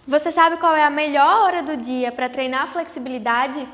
Você sabe qual é a melhor hora do dia para treinar flexibilidade?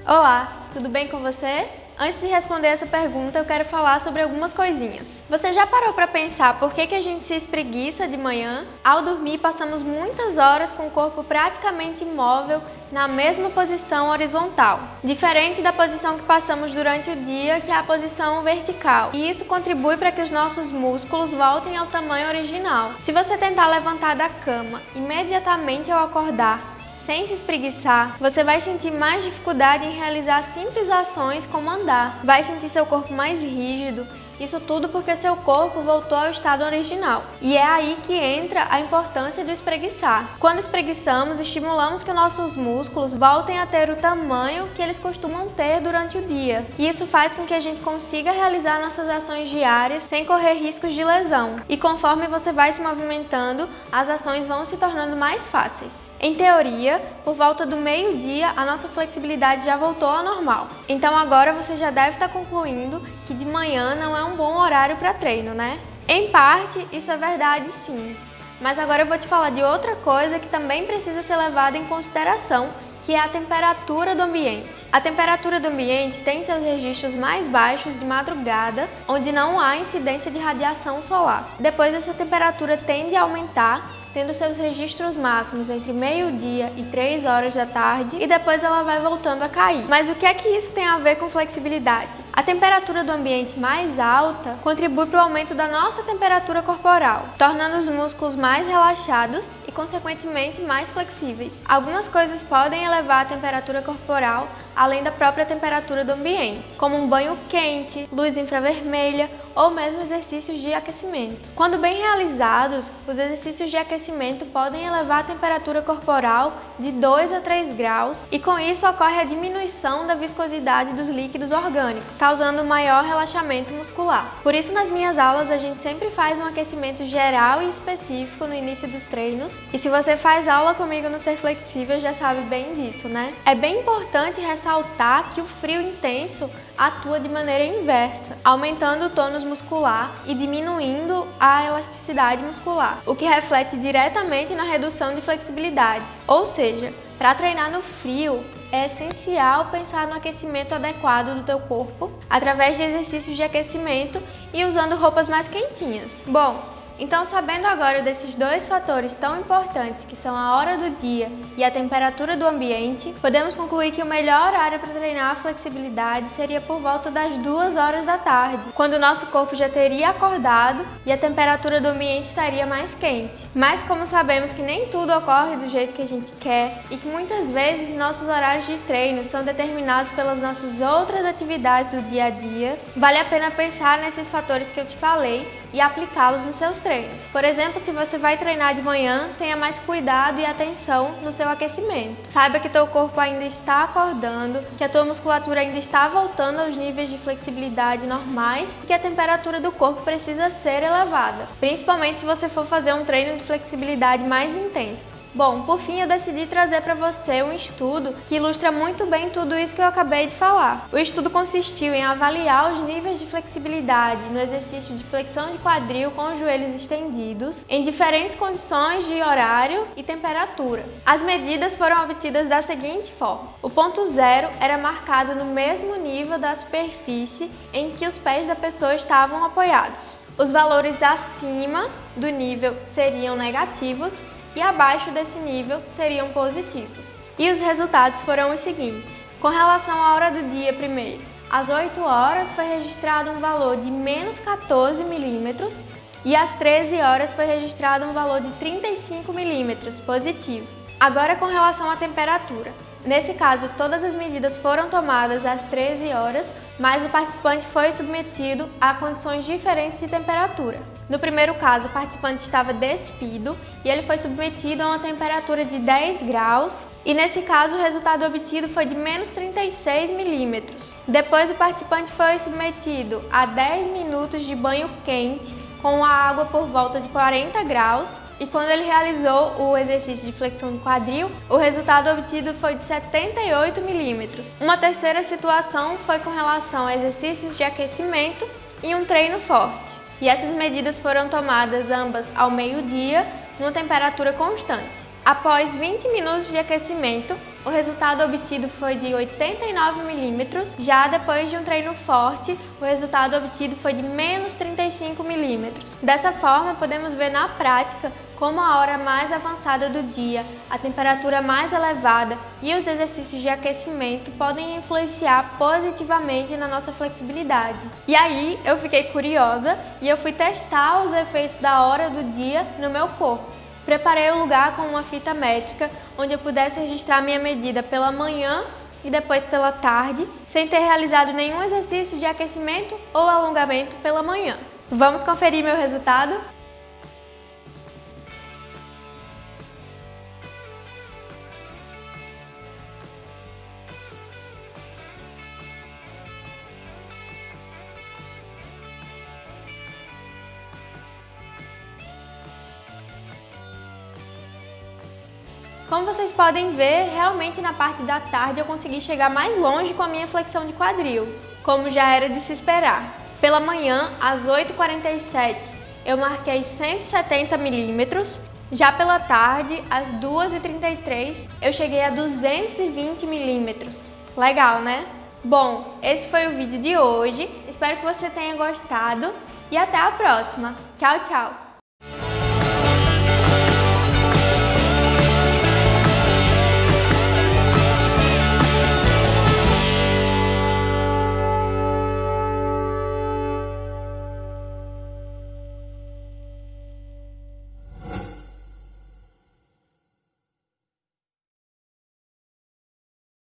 Olá, tudo bem com você? Antes de responder essa pergunta, eu quero falar sobre algumas coisinhas. Você já parou para pensar por que a gente se espreguiça de manhã? Ao dormir, passamos muitas horas com o corpo praticamente imóvel na mesma posição horizontal, diferente da posição que passamos durante o dia, que é a posição vertical. E isso contribui para que os nossos músculos voltem ao tamanho original. Se você tentar levantar da cama imediatamente ao acordar, sem se espreguiçar, você vai sentir mais dificuldade em realizar simples ações como andar. Vai sentir seu corpo mais rígido, isso tudo porque seu corpo voltou ao estado original. E é aí que entra a importância do espreguiçar. Quando espreguiçamos, estimulamos que nossos músculos voltem a ter o tamanho que eles costumam ter durante o dia. E isso faz com que a gente consiga realizar nossas ações diárias sem correr riscos de lesão. E conforme você vai se movimentando, as ações vão se tornando mais fáceis. Em teoria, por volta do meio-dia, a nossa flexibilidade já voltou ao normal. Então agora você já deve estar concluindo que de manhã não é um bom horário para treino, né? Em parte, isso é verdade sim. Mas agora eu vou te falar de outra coisa que também precisa ser levada em consideração, que é a temperatura do ambiente. A temperatura do ambiente tem seus registros mais baixos de madrugada, onde não há incidência de radiação solar. Depois essa temperatura tende a aumentar, tendo seus registros máximos entre meio-dia e 3 horas da tarde, e depois ela vai voltando a cair. Mas o que é que isso tem a ver com flexibilidade? A temperatura do ambiente mais alta contribui para o aumento da nossa temperatura corporal, tornando os músculos mais relaxados e, consequentemente, mais flexíveis. Algumas coisas podem elevar a temperatura corporal além da própria temperatura do ambiente, como um banho quente, luz infravermelha ou mesmo exercícios de aquecimento. Quando bem realizados, os exercícios de aquecimento podem elevar a temperatura corporal de 2 a 3 graus e com isso ocorre a diminuição da viscosidade dos líquidos orgânicos, causando maior relaxamento muscular. Por isso, nas minhas aulas, a gente sempre faz um aquecimento geral e específico no início dos treinos. E se você faz aula comigo no Ser Flexível, já sabe bem disso, né? É bem importante ressaltar que o frio intenso atua de maneira inversa, aumentando o tônus muscular e diminuindo a elasticidade muscular, o que reflete diretamente na redução de flexibilidade. Ou seja, para treinar no frio, é essencial pensar no aquecimento adequado do teu corpo através de exercícios de aquecimento e usando roupas mais quentinhas. Bom, então, sabendo agora desses dois fatores tão importantes que são a hora do dia e a temperatura do ambiente, podemos concluir que o melhor horário para treinar a flexibilidade seria por volta das 2 horas da tarde, quando o nosso corpo já teria acordado e a temperatura do ambiente estaria mais quente. Mas como sabemos que nem tudo ocorre do jeito que a gente quer e que muitas vezes nossos horários de treino são determinados pelas nossas outras atividades do dia a dia, vale a pena pensar nesses fatores que eu te falei e aplicá-los nos seus treinos. Por exemplo, se você vai treinar de manhã, tenha mais cuidado e atenção no seu aquecimento. Saiba que teu corpo ainda está acordando, que a tua musculatura ainda está voltando aos níveis de flexibilidade normais e que a temperatura do corpo precisa ser elevada, principalmente se você for fazer um treino de flexibilidade mais intenso. Bom, por fim eu decidi trazer para você um estudo que ilustra muito bem tudo isso que eu acabei de falar. O estudo consistiu em avaliar os níveis de flexibilidade no exercício de flexão de quadril com os joelhos estendidos em diferentes condições de horário e temperatura. As medidas foram obtidas da seguinte forma: o ponto zero era marcado no mesmo nível da superfície em que os pés da pessoa estavam apoiados. Os valores acima do nível seriam negativos e abaixo desse nível seriam positivos. E os resultados foram os seguintes. Com relação à hora do dia primeiro, às 8 horas foi registrado um valor de menos 14 milímetros e às 13 horas foi registrado um valor de 35 milímetros positivo. Agora com relação à temperatura. Nesse caso, todas as medidas foram tomadas às 13 horas, mas o participante foi submetido a condições diferentes de temperatura. No primeiro caso, o participante estava despido e ele foi submetido a uma temperatura de 10 graus e nesse caso o resultado obtido foi de menos 36 milímetros. Depois o participante foi submetido a 10 minutos de banho quente com a água por volta de 40 graus e quando ele realizou o exercício de flexão de quadril, o resultado obtido foi de 78 milímetros. Uma terceira situação foi com relação a exercícios de aquecimento e um treino forte. E essas medidas foram tomadas ambas ao meio-dia, numa temperatura constante. Após 20 minutos de aquecimento, o resultado obtido foi de 89 milímetros. Já depois de um treino forte, o resultado obtido foi de menos 35 milímetros. Dessa forma, podemos ver na prática como a hora mais avançada do dia, a temperatura mais elevada e os exercícios de aquecimento podem influenciar positivamente na nossa flexibilidade. E aí, eu fiquei curiosa e eu fui testar os efeitos da hora do dia no meu corpo. Preparei o lugar com uma fita métrica, onde eu pudesse registrar minha medida pela manhã e depois pela tarde, sem ter realizado nenhum exercício de aquecimento ou alongamento pela manhã. Vamos conferir meu resultado? Como vocês podem ver, realmente na parte da tarde eu consegui chegar mais longe com a minha flexão de quadril, como já era de se esperar. Pela manhã, às 8h47, eu marquei 170 milímetros, já pela tarde, às 2h33, eu cheguei a 220 milímetros. Legal, né? Bom, esse foi o vídeo de hoje, espero que você tenha gostado e até a próxima. Tchau, tchau!